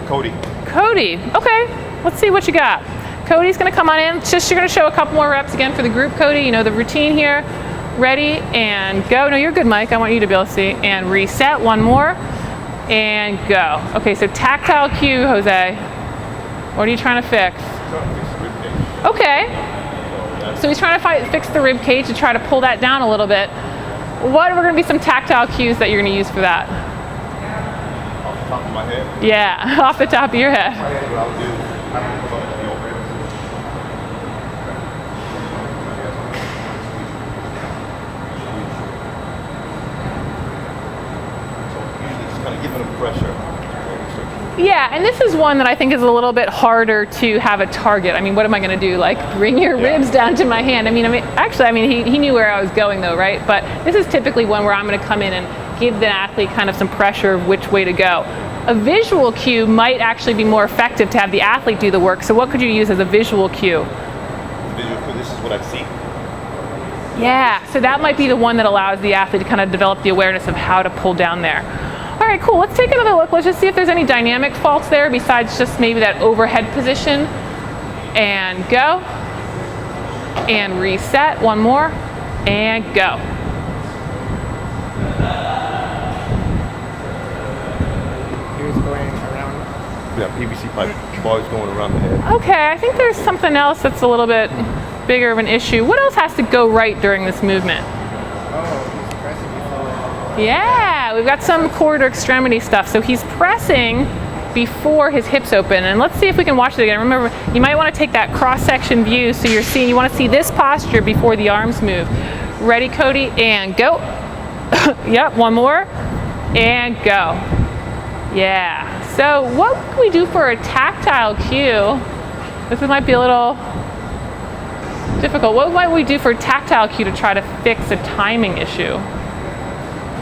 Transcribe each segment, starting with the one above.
Cody. Cody, okay. Let's see what you got. Cody's gonna come on in. You're gonna show a couple more reps again for the group, Cody. You know the routine here. Ready, and go. No, you're good, Mike. I want you to be able to see. And reset, one more, and go. Okay, so tactile cue, Jose. What are you trying to fix? Okay. So he's trying to fix the rib cage to try to pull that down a little bit. What are going to be some tactile cues that you're going to use for that? Off the top of my head? Yeah, off the top of your head. What I'll do, usually just kind of giving them pressure. Yeah, and this is one that I think is a little bit harder to have a target. I mean, what am I going to do? Like, bring your ribs down to my hand? He knew where I was going though, right? But this is typically one where I'm going to come in and give the athlete kind of some pressure of which way to go. A visual cue might actually be more effective to have the athlete do the work. So what could you use as a visual cue? This is what I see. Yeah, so that might be the one that allows the athlete to kind of develop the awareness of how to pull down there. All right, cool. Let's take another look. Let's just see if there's any dynamic faults there besides just maybe that overhead position. And go. And reset. One more. And go. Here's going around. Yeah, PVC pipe. Always going around the head. Okay, I think there's something else that's a little bit bigger of an issue. What else has to go right during this movement? Yeah, we've got some core to extremity stuff. So he's pressing before his hips open. And let's see if we can watch it again. Remember, you might want to take that cross-section view so you want to see this posture before the arms move. Ready, Cody, and go. Yep, one more, and go. Yeah, so what can we do for a tactile cue? This might be a little difficult. What might we do for a tactile cue to try to fix a timing issue?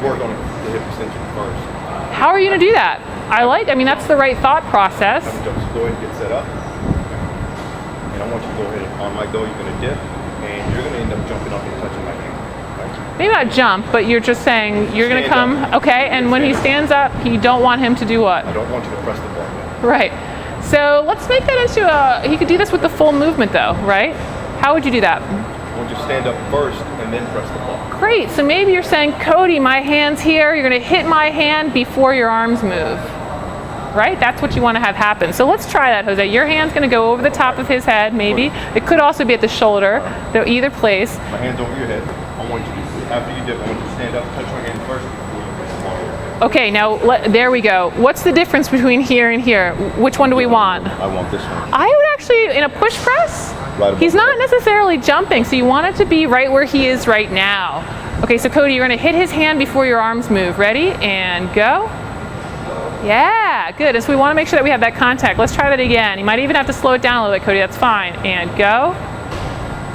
Work on the hip extension first. How are you going to do that? That's the right thought process. I'm just go ahead and get set up. And I want you to go ahead and on my go, you're going to dip, and you're going to end up jumping up and touching my hand. Right? Maybe not jump, but you're just saying you're going to come, up. Okay, and when he stands up, you don't want him to do what? I don't want you to press the ball. Right. So let's make that into he could do this with the full movement though, right? How would you do that? I want you to stand up first and then press the ball. Great, so maybe you're saying, Cody, my hand's here, you're gonna hit my hand before your arms move. Right? That's what you want to have happen. So let's try that, Jose. Your hand's gonna go over the top of his head, maybe. It could also be at the shoulder, either place. My hand's over your head. I want you to, after you dip, I want you to stand up, touch my hand first before you press the ball. Okay, now there we go. What's the difference between here and here? Which one do we want? I want this one. I would actually, in a push press, Right, he's not necessarily jumping, so you want it to be right where he is right now. Okay, so Cody, you're gonna hit his hand before your arms move. Ready? And go. Yeah, good. And so we wanna make sure that we have that contact. Let's try that again. You might even have to slow it down a little bit, Cody, that's fine. And go.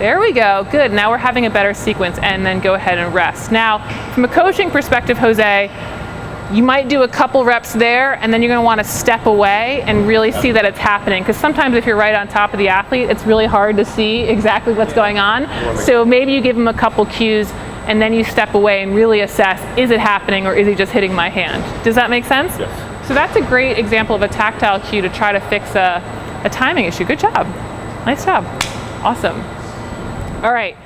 There we go, good. Now we're having a better sequence, and then go ahead and rest. Now, from a coaching perspective, Jose, you might do a couple reps there, and then you're going to want to step away and really see that it's happening. Because sometimes if you're right on top of the athlete, it's really hard to see exactly what's going on. So maybe you give him a couple cues, and then you step away and really assess, is it happening or is he just hitting my hand? Does that make sense? Yes. So that's a great example of a tactile cue to try to fix a timing issue. Good job. Nice job. Awesome. All right.